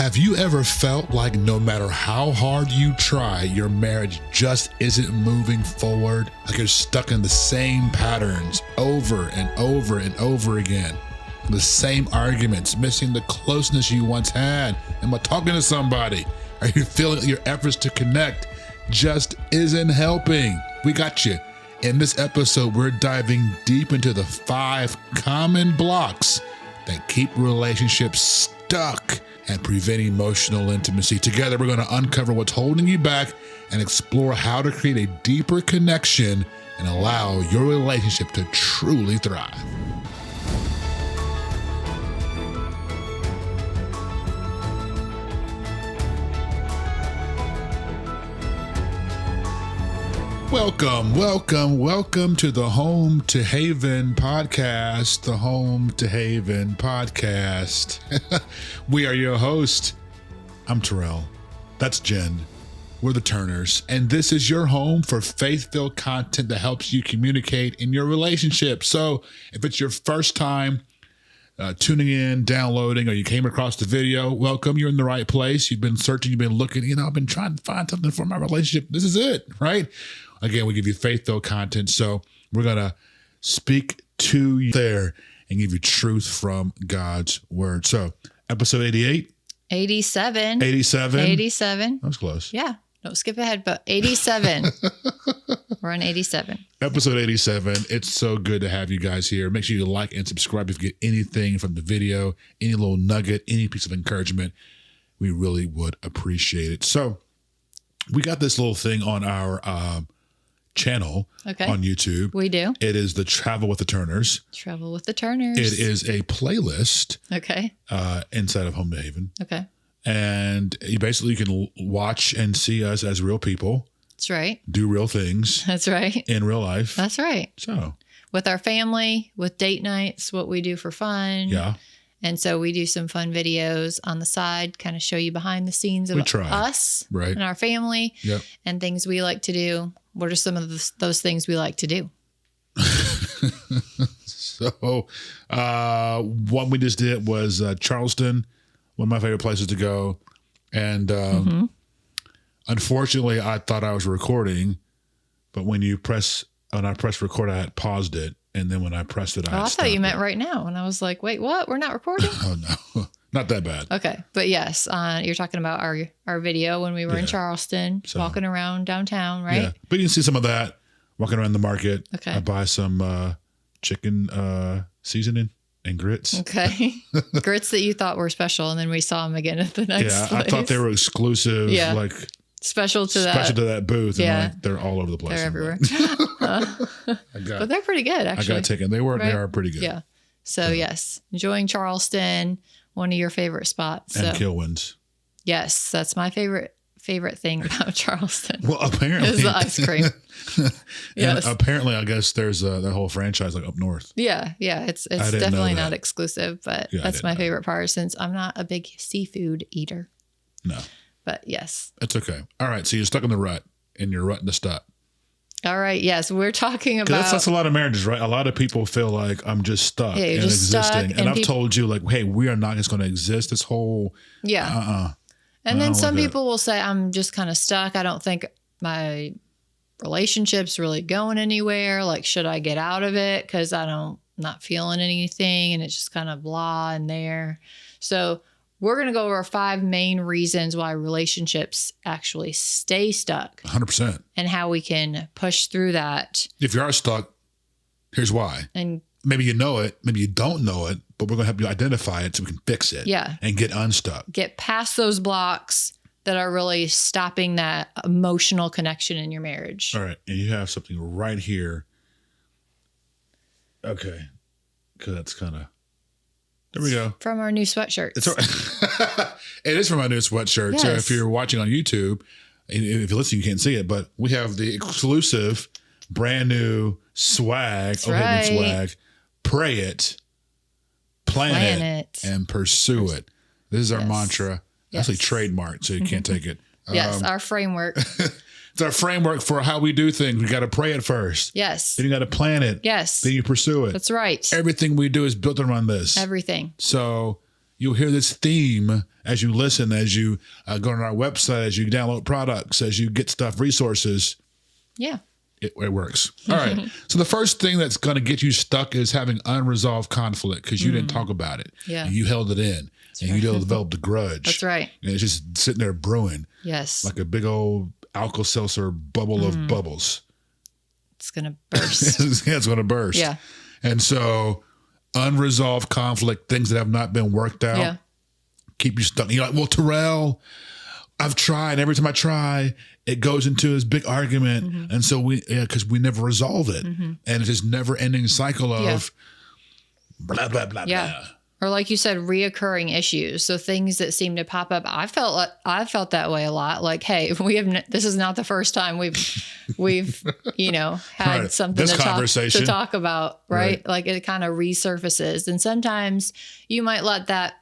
Have you ever felt like no matter how hard you try, your marriage just isn't moving forward? Like you're stuck in the same patterns over and over and over again. The same arguments, missing the closeness you once had. Am I talking to somebody? Are you feeling that your efforts to connect just isn't helping? We got you. In this episode, we're diving deep into the 5 common blocks that keep relationships stuck and prevent emotional intimacy. Together, we're going to uncover what's holding you back and explore how to create a deeper connection and allow your relationship to truly thrive. Welcome to the Home to Haven podcast, the Home to Haven podcast. We are your host. I'm Terrell. That's Jen. We're the Turners, and this is your home for faith-filled content that helps you communicate in your relationship. So if it's your first time tuning in, downloading, or you came across the video, welcome. You're in the right place. You've been searching, you've been looking, I've been trying to find something for my relationship. This is it, right? Again, we give you faith-filled content, so we're going to speak to you there and give you truth from God's word. So, episode 88? 87. 87? 87. That was close. Yeah. Don't skip ahead, but 87. We're on 87. Episode 87. It's so good to have you guys here. Make sure you like and subscribe if you get anything from the video, any little nugget, any piece of encouragement. We really would appreciate it. So, we got this little thing on our channel on YouTube. We do. It is the Travel with the Turners. Travel with the Turners. It is a playlist. Okay. Inside of Home to Haven. Okay. And you basically can watch and see us as real people. That's right. Do real things. That's right. In real life. That's right. So. With our family, with date nights, what we do for fun. Yeah. And so we do some fun videos on the side, kind of show you behind the scenes of us and our family and things we like to do. What are some of those things we like to do? So what we just did was Charleston, one of my favorite places to go. And unfortunately, I thought I was recording, but when I pressed record, I had paused it. And then when I pressed it, I thought you meant right now. And I was like, wait, what? We're not recording? Oh, no. Not that bad. Okay. But yes, you're talking about our video when we were in Charleston, walking around downtown, right? Yeah. But you can see some of that walking around the market. Okay. I buy some chicken seasoning and grits. Okay. Grits that you thought were special. And then we saw them again at the next place. I thought they were exclusive. Yeah. Like special to that booth. Yeah. And they're all over the place. They're everywhere. But they're pretty good, actually. I got to take them. They are pretty good. Yeah. So yes, enjoying Charleston, one of your favorite spots. And Kilwins. Yes, that's my favorite thing about Charleston. Well, apparently. Is the ice cream. Yes. Apparently, I guess there's that whole franchise like up north. Yeah. It's definitely not exclusive, but that's my favorite part since I'm not a big seafood eater. No. But yes. It's okay. All right. So you're stuck in the rut and you're rutting to stop. All right. Yes. We're talking about. That's a lot of marriages, right? A lot of people feel like I'm just stuck and existing. And I've told you like, hey, we are not just going to exist this whole. Yeah. And then some people will say, I'm just kind of stuck. I don't think my relationship's really going anywhere. Like, should I get out of it? Because not feeling anything. And it's just kind of blah in there. So we're going to go over 5 main reasons why relationships actually stay stuck. 100%. And how we can push through that. If you are stuck, here's why. And maybe you know it, maybe you don't know it, but we're going to help you identify it so we can fix it. Yeah. And get unstuck. Get past those blocks that are really stopping that emotional connection in your marriage. All right. And you have something right here. Okay. Because that's kind of. There we go. From our new sweatshirts. It is from our new sweatshirt. Yes. So if you're watching on YouTube, and if you're listening, you can't see it, but we have the exclusive brand new swag. That's right. Swag. Pray it, plan it, and pursue it. This is our mantra. Actually trademarked, so you can't take it. Yes, our framework. It's our framework for how we do things. We got to pray it first. Yes. Then you got to plan it. Yes. Then you pursue it. That's right. Everything we do is built around this. Everything. So, you'll hear this theme as you listen, as you go on our website, as you download products, as you get stuff, resources. Yeah. It works. All right. So the first thing that's going to get you stuck is having unresolved conflict because you didn't talk about it. Yeah. And you held it in. And you developed a grudge. That's right. And it's just sitting there brewing. Yes. Like a big old Alka-Seltzer bubble of bubbles. It's going to burst. It's going to burst. Yeah. And so unresolved conflict, things that have not been worked out, keep you stuck. You're like, well, Terrell, I've tried. Every time I try, it goes into this big argument. And so because we never resolve it. And it's this never ending cycle of blah, blah, blah, blah. Or like you said, reoccurring issues. So things that seem to pop up. I felt that way a lot. Like, hey, this is not the first time we've had something to talk about, right? Like it kind of resurfaces. And sometimes you might let that,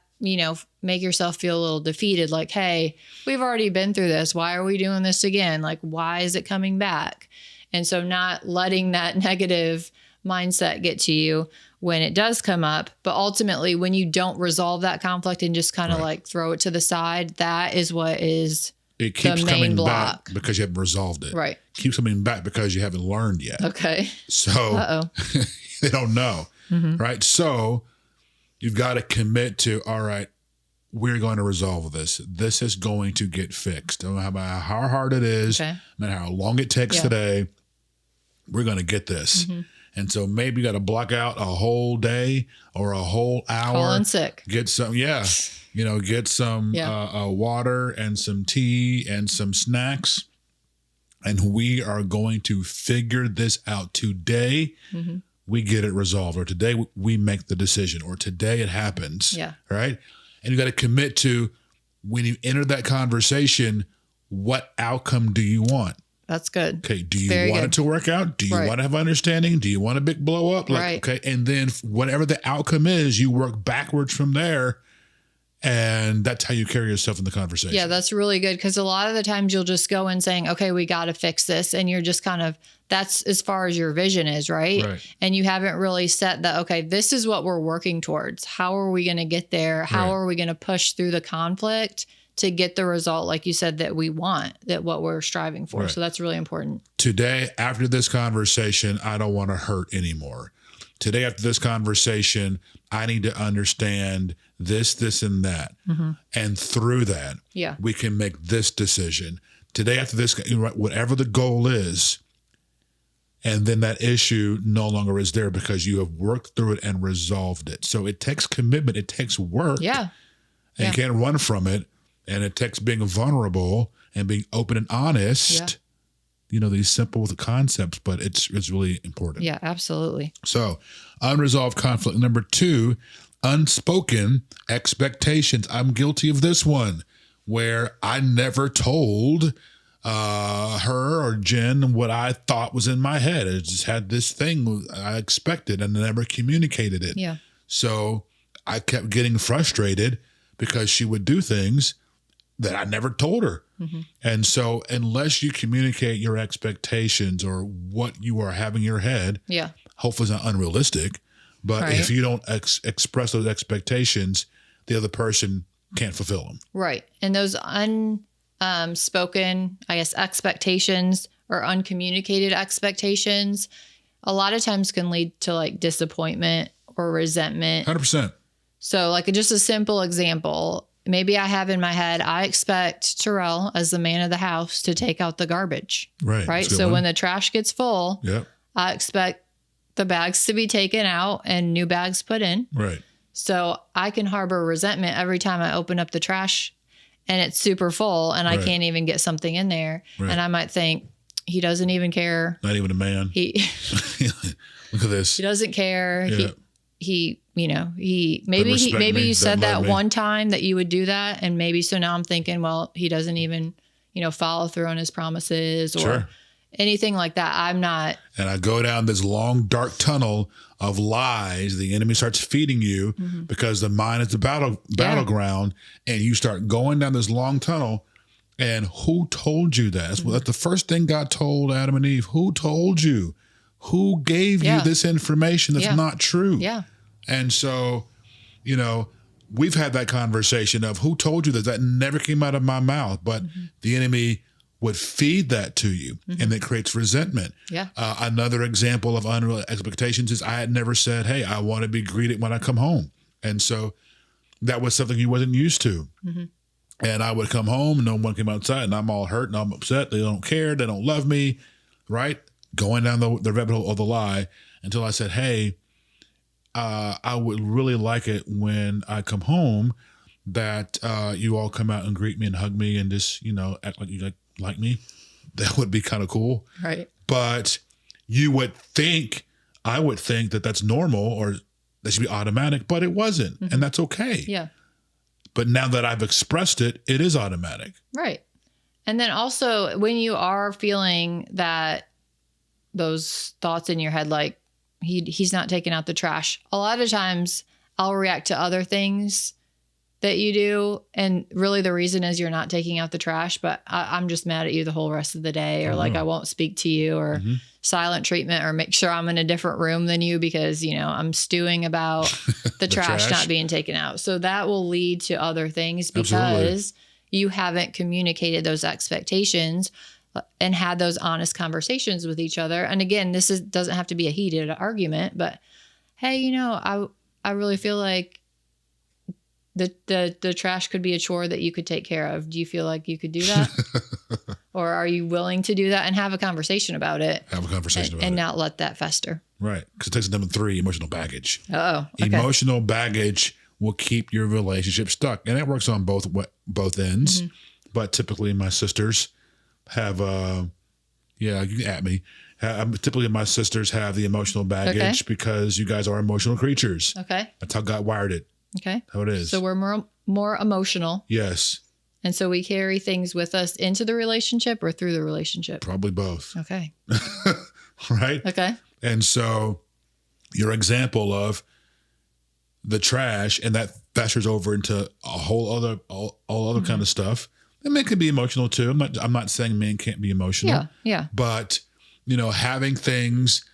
make yourself feel a little defeated. Like, hey, we've already been through this. Why are we doing this again? Like, why is it coming back? And so not letting that negative mindset get to you when it does come up, but ultimately when you don't resolve that conflict and just kind of like throw it to the side, that is what is it keeps the main coming block. back because you haven't resolved it. Right. It keeps coming back because you haven't learned yet. Okay. So they don't know. Right. So you've got to commit to, all right, we're going to resolve this. This is going to get fixed. No matter how hard it is, no matter how long it takes today, we're going to get this. And so maybe you got to block out a whole day or a whole hour. Call in sick. Get some, get some water and some tea and some snacks. And we are going to figure this out today. We get it resolved, or today we make the decision, or today it happens. Yeah. Right. And you got to commit to, when you enter that conversation, what outcome do you want? That's good. Okay. Do you want it to work out? Do you want to have understanding? Do you want a big blow up? Okay. And then whatever the outcome is, you work backwards from there. And that's how you carry yourself in the conversation. Yeah, that's really good. Because a lot of the times you'll just go in saying, okay, we got to fix this. And you're just kind of, that's as far as your vision is, right? And you haven't really set that, okay, this is what we're working towards. How are we going to get there? How are we going to push through the conflict to get the result, like you said, that we want, that what we're striving for. So that's really important. Today, after this conversation, I don't want to hurt anymore. Today, after this conversation, I need to understand this, this, and that. And through that, we can make this decision. Today, after this, whatever the goal is, and then that issue no longer is there because you have worked through it and resolved it. So it takes commitment. It takes work. And you can't run from it. And it takes being vulnerable and being open and honest. These simple concepts, but it's really important. Yeah, absolutely. So unresolved conflict. Number 2, unspoken expectations. I'm guilty of this one, where I never told her or Jen what I thought was in my head. I just had this thing I expected and never communicated it. So I kept getting frustrated because she would do things that I never told her. And so unless you communicate your expectations or what you are having in your head, hopefully it's not unrealistic, but if you don't express those expectations, the other person can't fulfill them. Right. And those unspoken, I guess, expectations or uncommunicated expectations a lot of times can lead to like disappointment or resentment. 100%. So like just a simple example, maybe I have in my head, I expect Terrell as the man of the house to take out the garbage. Right. So when the trash gets full, I expect the bags to be taken out and new bags put in. So I can harbor resentment every time I open up the trash and it's super full and I can't even get something in there. And I might think, he doesn't even care. Not even a man. Look at this. He doesn't care. Maybe you said that one time that you would do that. And maybe, so now I'm thinking, well, he doesn't even, follow through on his promises or anything like that. I'm not. And I go down this long, dark tunnel of lies. The enemy starts feeding you because the mind is the battleground, and you start going down this long tunnel. And who told you that? That's the first thing God told Adam and Eve. Who told you? Who gave you this information that's not true? And so, we've had that conversation of who told you that? That never came out of my mouth, but the enemy would feed that to you, and it creates resentment. Yeah. Another example of unreal expectations is I had never said, hey, I want to be greeted when I come home. And so that was something he wasn't used to. And I would come home and no one came outside and I'm all hurt and I'm upset. They don't care. They don't love me. Right. Going down the rabbit hole of the lie until I said, hey, I would really like it when I come home that you all come out and greet me and hug me and just, act like you like me. That would be kind of cool. Right. But I would think that that's normal or that should be automatic, but it wasn't. And that's okay. Yeah. But now that I've expressed it, it is automatic. Right. And then also when you are feeling that those thoughts in your head, like he's not taking out the trash, a lot of times I'll react to other things that you do. And really the reason is you're not taking out the trash, but I'm just mad at you the whole rest of the day, or like I won't speak to you, or silent treatment, or make sure I'm in a different room than you because, I'm stewing about the trash not being taken out. So that will lead to other things because you haven't communicated those expectations and had those honest conversations with each other. And again, doesn't have to be a heated argument, but hey, I really feel like the trash could be a chore that you could take care of. Do you feel like you could do that? Or are you willing to do that and have a conversation about it? And not let that fester. Right. Because it takes number 3, emotional baggage. Oh, okay. Emotional baggage will keep your relationship stuck. And it works on both ends. But typically my sisters have, you can at me. Typically my sisters have the emotional baggage because you guys are emotional creatures. Okay. That's how God wired it. Okay. How it is. So we're more emotional. Yes. And so we carry things with us into the relationship or through the relationship? Probably both. Okay. Right? Okay. And so your example of the trash and that festers over into a whole other, all other kind of stuff. And men can be emotional too. I'm not saying men can't be emotional. Yeah. Yeah. But, having things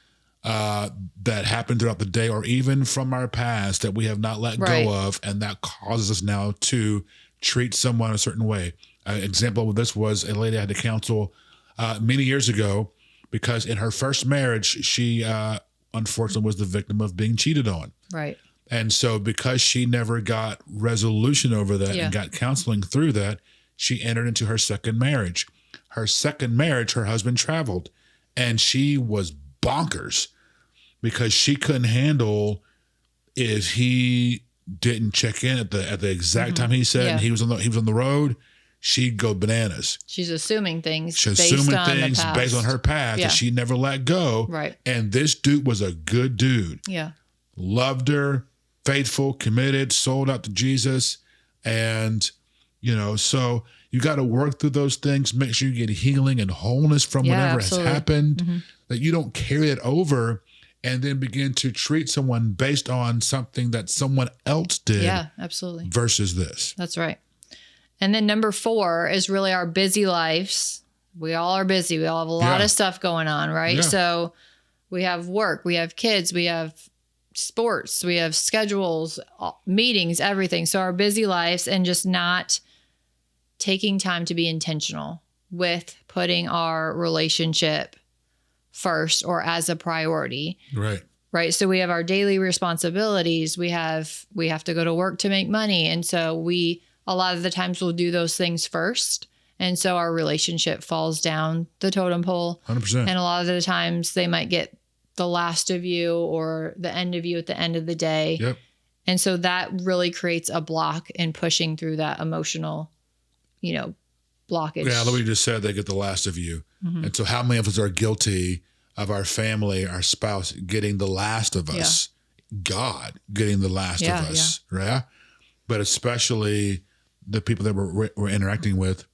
that happen throughout the day or even from our past that we have not let go of, and that causes us now to treat someone a certain way. An example of this was a lady I had to counsel many years ago because in her first marriage, she unfortunately was the victim of being cheated on. Right. And so because she never got resolution over that and got counseling through that, she entered into her second marriage. Her second marriage, her husband traveled, and she was bonkers because she couldn't handle if he didn't check in at the exact time he said and he was on the road. She'd go bananas. She's assuming things. She's assuming things based on her past that she never let go. Right. And this dude was a good dude. Yeah. Loved her, faithful, committed, sold out to Jesus. And, so you got to work through those things, make sure you get healing and wholeness from whatever has happened, that you don't carry it over and then begin to treat someone based on something that someone else did. Yeah, absolutely. Versus this. That's right. And then number 4 is really our busy lives. We all are busy. We all have a lot of stuff going on, right? Yeah. So we have work, we have kids, we have sports, we have schedules, meetings, everything. So our busy lives, and just not taking time to be intentional with putting our relationship first or as a priority. Right. Right. So we have our daily responsibilities. We have to go to work to make money. And so a lot of the times we'll do those things first. And so our relationship falls down the totem pole. 100%. And a lot of the times they might get the last of you or the end of you at the end of the day. Yep. And so that really creates a block in pushing through that emotional, blockage. Yeah, like we just said, they get the last of you. And so how many of us are guilty of our family, our spouse getting the last of us? God getting the last of us, right? But especially the people that we're interacting with,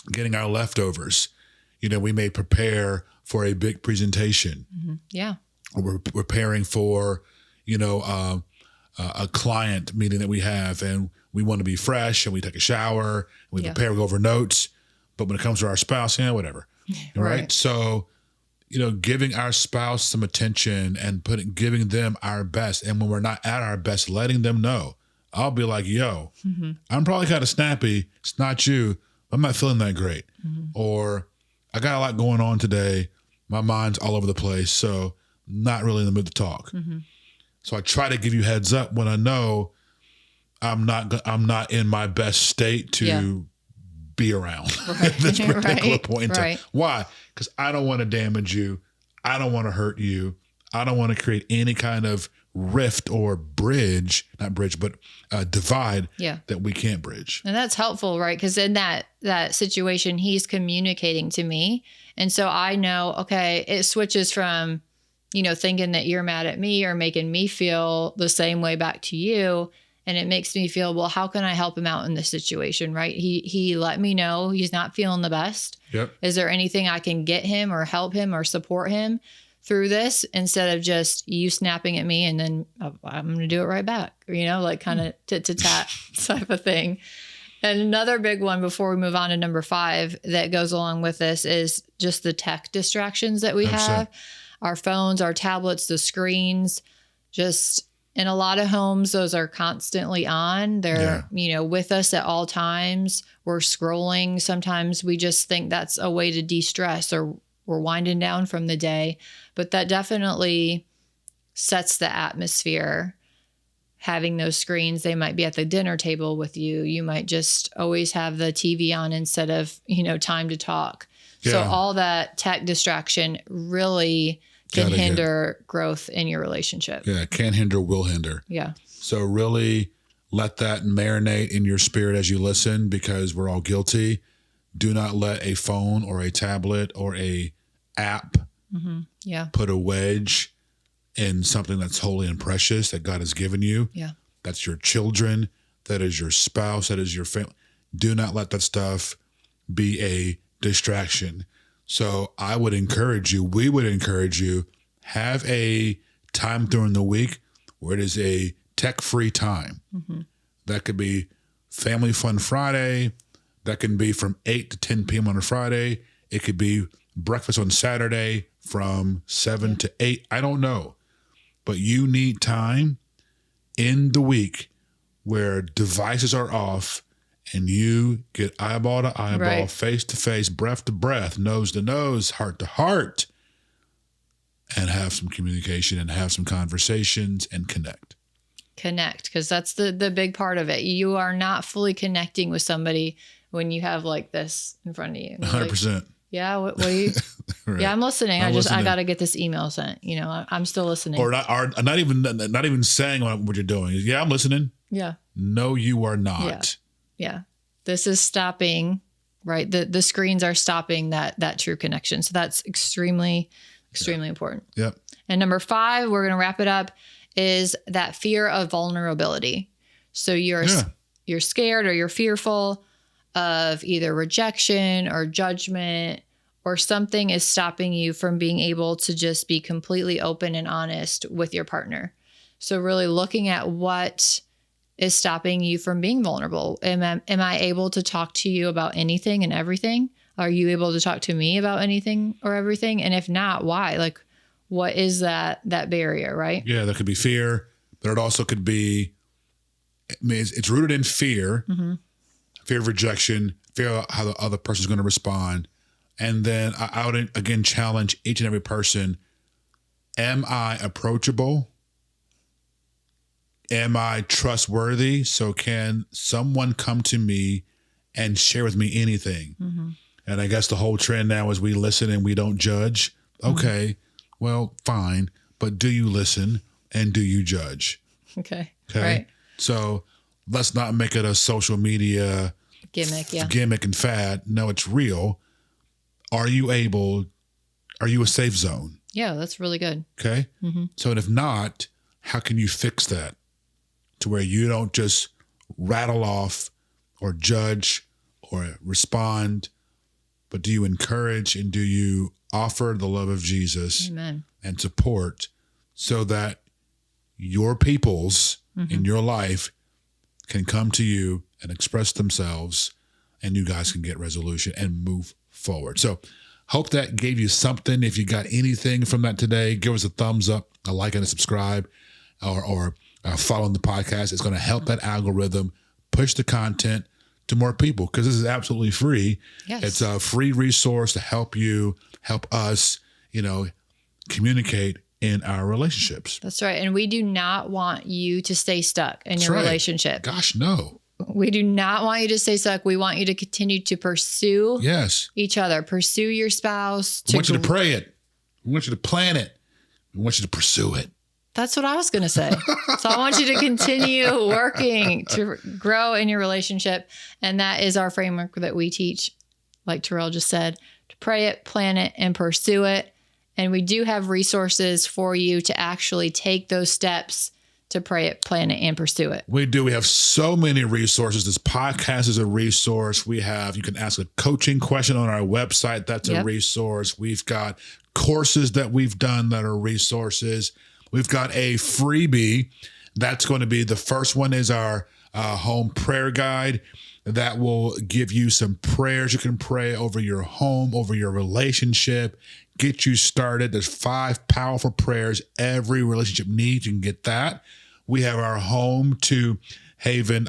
getting our leftovers. We may prepare for a big presentation. Yeah. Or we're preparing for, a client meeting that we have, and we want to be fresh, and we take a shower, and we prepare, we go over notes. But when it comes to our spouse, whatever. Right. So, giving our spouse some attention and giving them our best. And when we're not at our best, letting them know, I'll be like, yo, I'm probably kind of snappy. It's not you. I'm not feeling that great. Or I got a lot going on today. My mind's all over the place. So not really in the mood to talk. So I try to give you heads up when I know I'm not in my best state to be around at this particular point in time. Why? Because I don't want to damage you. I don't want to hurt you. I don't want to create any kind of rift or divide that we can't bridge. And that's helpful, right? Because in that situation, he's communicating to me. And so I know, okay, it switches from, thinking that you're mad at me or making me feel the same way back to you. And it makes me feel, well, how can I help him out in this situation, right? He let me know he's not feeling the best. Yep. Is there anything I can get him or help him or support him through this, instead of just you snapping at me and then I'm going to do it right back, like kind of tit to tat type of thing. And another big one before we move on to number 5 that goes along with this is just the tech distractions that we have. Our phones, our tablets, the screens, just in a lot of homes, those are constantly on. They're, with us at all times. We're scrolling. Sometimes we just think that's a way to de-stress, or we're winding down from the day. But that definitely sets the atmosphere. Having those screens, they might be at the dinner table with you. You might just always have the TV on instead of, time to talk. Yeah. So all that tech distraction really can hinder growth in your relationship. Yeah, can hinder, will hinder. Yeah. So really let that marinate in your spirit as you listen, because we're all guilty. Do not let a phone or a tablet or a app put a wedge in something that's holy and precious that God has given you. Yeah. That's your children. That is your spouse. That is your family. Do not let that stuff be a distraction. So we would encourage you, have a time during the week where it is a tech-free time. That could be Family Fun Friday. That can be from 8 to 10 p.m. on a Friday. It could be breakfast on Saturday from 7 to 8. I don't know. But you need time in the week where devices are off and you get eyeball to eyeball, face to face, breath to breath, nose to nose, heart to heart, and have some communication and have some conversations and connect. Because that's the big part of it. You are not fully connecting with somebody when you have like this in front of you. 100%. Like, yeah, what are you? Right. Yeah, I'm listening. I got to get this email sent. I'm still listening. Or not even saying what you're doing. Yeah, I'm listening. Yeah. No, you are not. Yeah. This is stopping, right? The screens are stopping that true connection. So that's extremely important. Yep. And number 5, we're going to wrap it up, is that fear of vulnerability. So you're scared or you're fearful of either rejection or judgment, or something is stopping you from being able to just be completely open and honest with your partner. So really looking at what is stopping you from being vulnerable. Am I able to talk to you about anything and everything? Are you able to talk to me about anything or everything? And if not, why? Like, what is that barrier, right? Yeah, that could be fear, but it also could be, it's rooted in fear, fear of rejection, fear of how the other person's going to respond. And then I would, again, challenge each and every person. Am I approachable? Am I trustworthy? So can someone come to me and share with me anything? And I guess the whole trend now is we listen and we don't judge. Okay, well, fine. But do you listen and do you judge? Okay. Right. So let's not make it a social media gimmick and fad. No, it's real. Are you a safe zone? Yeah, that's really good. Okay. So, and if not, how can you fix that to where you don't just rattle off or judge or respond, but do you encourage and do you offer the love of Jesus Amen. And support so that your peoples in your life can come to you and express themselves and you guys can get resolution and move forward. So hope that gave you something. If you got anything from that today, give us a thumbs up, a like and a subscribe, or following the podcast. It's going to help that algorithm push the content to more people, because this is absolutely free. Yes. It's a free resource to help us, communicate in our relationships. That's right. And we do not want you to stay stuck in your relationship. Gosh, no. We do not want you to stay stuck. We want you to continue to pursue each other, pursue your spouse. We want you to pray it. We want you to plan it. We want you to pursue it. That's what I was going to say. So I want you to continue working to grow in your relationship. And that is our framework that we teach, like Terrell just said, to pray it, plan it, and pursue it. And we do have resources for you to actually take those steps to pray it, plan it, and pursue it. We do. We have so many resources. This podcast is a resource. You can ask a coaching question on our website. That's a resource. We've got courses that we've done that are resources. We've got a freebie. That's going to be, the first one is our home prayer guide. That will give you some prayers you can pray over your home, over your relationship, get you started. There's 5 powerful prayers every relationship needs. You can get that. We have our home to Haven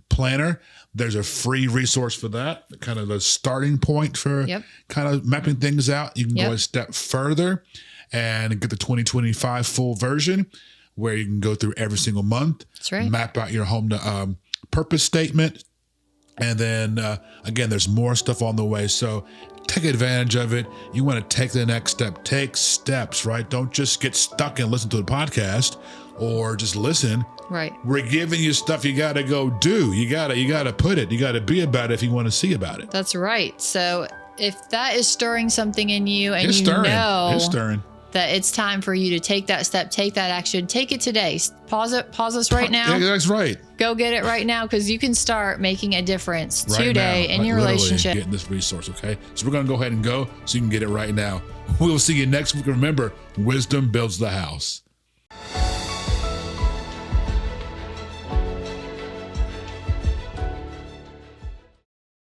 planner. There's a free resource for that, kind of the starting point for kind of mapping things out. You can go a step further and get the 2025 full version, where you can go through every single month, map out your home to purpose statement. And then again, there's more stuff on the way. So take advantage of it. You want to take the next step. Take steps, right? Don't just get stuck and listen to the podcast or just listen. Right. We're giving you stuff you got to go do. You got to put it. You got to be about it if you want to see about it. That's right. So if that is stirring something in you and it's know stirring. That it's time for you to take that step, take that action, take it today. Pause us right now. Yeah, that's right. Go get it right now, because you can start making a difference today in your relationship. Getting this resource, okay? So we're going to go ahead and go so you can get it right now. We'll see you next week. Remember, wisdom builds the house.